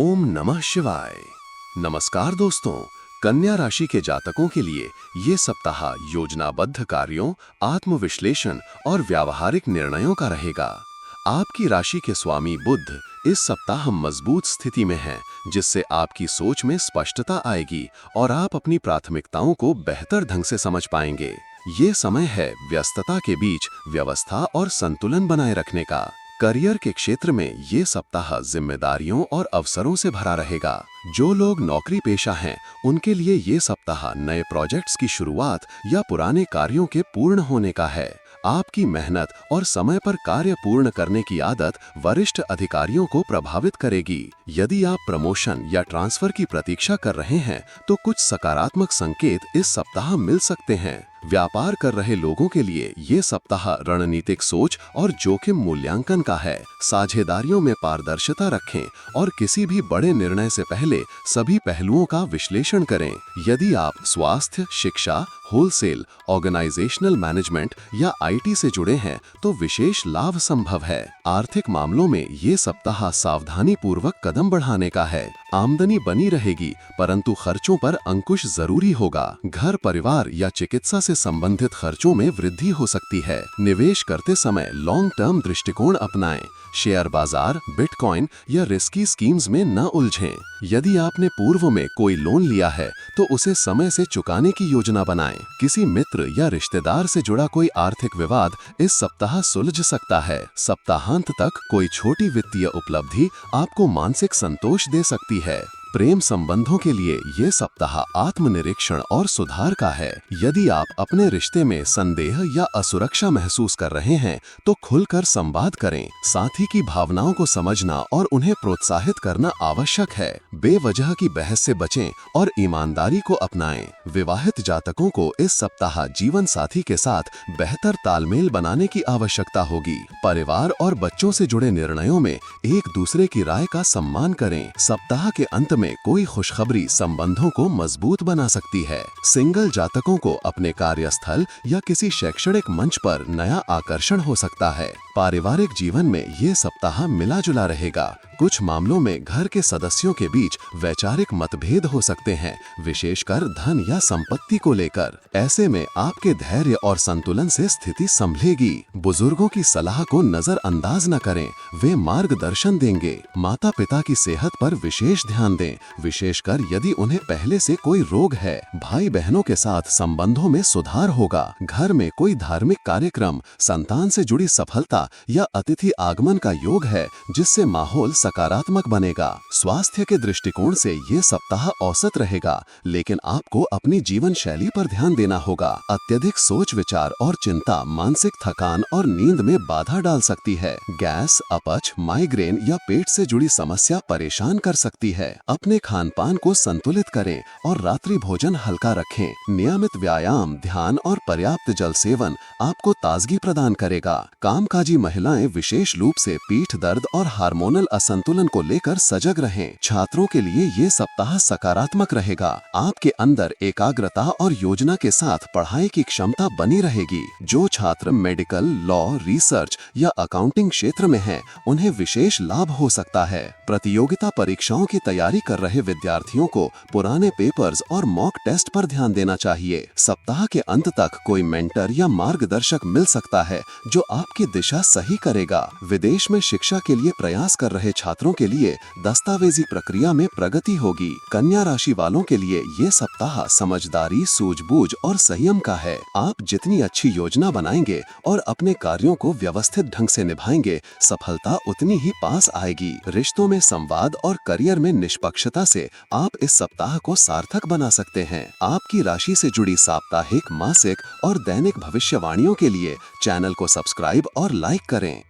ओम नमः शिवाय। नमस्कार दोस्तों, कन्या राशि के जातकों के लिए ये सप्ताह योजनाबद्ध कार्यों, आत्मविश्लेषण और व्यावहारिक निर्णयों का रहेगा। आपकी राशि के स्वामी बुध इस सप्ताह मजबूत स्थिति में हैं, जिससे आपकी सोच में स्पष्टता आएगी और आप अपनी प्राथमिकताओं को बेहतर ढंग से समझ पाएंगे। ये समय है व्यस्तता के बीच व्यवस्था और संतुलन बनाए रखने का। करियर के क्षेत्र में ये सप्ताह जिम्मेदारियों और अवसरों से भरा रहेगा। जो लोग नौकरी पेशा हैं, उनके लिए ये सप्ताह नए प्रोजेक्ट्स की शुरुआत या पुराने कार्यों के पूर्ण होने का है। आपकी मेहनत और समय पर कार्य पूर्ण करने की आदत वरिष्ठ अधिकारियों को प्रभावित करेगी। यदि आप प्रमोशन या ट्रांसफर की प्रतीक्षा कर रहे हैं, तो कुछ सकारात्मक संकेत इस सप्ताह मिल सकते हैं। व्यापार कर रहे लोगों के लिए ये सप्ताह रणनीतिक सोच और जोखिम मूल्यांकन का है। साझेदारियों में पारदर्शिता रखें और किसी भी बड़े निर्णय से पहले सभी पहलुओं का विश्लेषण करें। यदि आप स्वास्थ्य, शिक्षा, होलसेल, ऑर्गेनाइजेशनल मैनेजमेंट या आईटी से जुड़े हैं, तो विशेष लाभ संभव है। आर्थिक मामलों में ये सप्ताह सावधानी पूर्वक कदम बढ़ाने का है। आमदनी बनी रहेगी, परंतु खर्चों पर अंकुश जरूरी होगा। घर, परिवार या चिकित्सा से संबंधित खर्चों में वृद्धि हो सकती है। निवेश करते समय लॉन्ग टर्म दृष्टिकोण अपनाएं। शेयर बाजार, बिटकॉइन या रिस्की स्कीम्स में न उलझें। यदि आपने पूर्व में कोई लोन लिया है, तो उसे समय से चुकाने की योजना बनाएं। किसी मित्र या रिश्तेदार से जुड़ा कोई आर्थिक विवाद इस सप्ताह सुलझ सकता है। सप्ताहांत तक कोई छोटी वित्तीय उपलब्धि आपको मानसिक संतोष दे सकती है। प्रेम संबंधों के लिए ये सप्ताह आत्मनिरीक्षण और सुधार का है। यदि आप अपने रिश्ते में संदेह या असुरक्षा महसूस कर रहे हैं, तो खुलकर संवाद करें। साथी की भावनाओं को समझना और उन्हें प्रोत्साहित करना आवश्यक है। बेवजह की बहस से बचें और ईमानदारी को अपनाएं। विवाहित जातकों को इस सप्ताह जीवन साथी के साथ बेहतर तालमेल बनाने की आवश्यकता होगी। परिवार और बच्चों से जुड़े निर्णयों में एक दूसरे की राय का सम्मान करें। सप्ताह के अंत में कोई खुशखबरी संबंधों को मजबूत बना सकती है। सिंगल जातकों को अपने कार्यस्थल या किसी शैक्षणिक मंच पर नया आकर्षण हो सकता है। पारिवारिक जीवन में ये सप्ताह मिला जुला रहेगा। कुछ मामलों में घर के सदस्यों के बीच वैचारिक मतभेद हो सकते हैं, विशेषकर धन या संपत्ति को लेकर। ऐसे में आपके धैर्य और संतुलन से स्थिति संभलेगी। बुजुर्गों की सलाह को नजरअंदाज न करें, वे मार्गदर्शन देंगे। माता पिता की सेहत पर विशेष ध्यान दें, विशेषकर यदि उन्हें पहले से कोई रोग है। भाई बहनों के साथ संबंधों में सुधार होगा। घर में कोई धार्मिक कार्यक्रम, संतान से जुड़ी सफलता या अतिथि आगमन का योग है, जिससे माहौल सकारात्मक बनेगा। स्वास्थ्य के दृष्टिकोण से ये सप्ताह औसत रहेगा, लेकिन आपको अपनी जीवन शैली पर ध्यान देना होगा। अत्यधिक सोच विचार और चिंता मानसिक थकान और नींद में बाधा डाल सकती है। गैस, अपच, माइग्रेन या पेट से जुड़ी समस्या परेशान कर सकती है। अपने खान पान को संतुलित करें और रात्रि भोजन हल्का रखें। नियमित व्यायाम, ध्यान और पर्याप्त जल सेवन आपको ताजगी प्रदान करेगा। कामकाजी महिलाएं विशेष रूप से पीठ दर्द और हार्मोनल असंतुलन को लेकर सजग रहें। छात्रों के लिए ये सप्ताह सकारात्मक रहेगा। आपके अंदर एकाग्रता और योजना के साथ पढ़ाई की क्षमता बनी रहेगी। जो छात्र मेडिकल, लॉ, रिसर्च या अकाउंटिंग क्षेत्र में हैं, उन्हें विशेष लाभ हो सकता है। प्रतियोगिता परीक्षाओं की तैयारी कर रहे विद्यार्थियों को पुराने पेपर्स और मॉक टेस्ट पर ध्यान देना चाहिए। सप्ताह के अंत तक कोई मेंटर या मार्गदर्शक मिल सकता है, जो आपकी दिशा सही करेगा। विदेश में शिक्षा के लिए प्रयास कर रहे छात्रों के लिए दस्तावेजी प्रक्रिया में प्रगति होगी। कन्या राशि वालों के लिए ये सप्ताह समझदारी, सूझबूझ और संयम का है। आप जितनी अच्छी योजना बनाएंगे और अपने कार्यों को व्यवस्थित ढंग से निभाएंगे, सफलता उतनी ही पास आएगी। रिश्तों में संवाद और करियर में निष्पक्षता से आप इस सप्ताह को सार्थक बना सकते हैं। आपकी राशि से जुड़ी साप्ताहिक, मासिक और दैनिक भविष्यवाणियों के लिए चैनल को सब्सक्राइब और लाइक करें।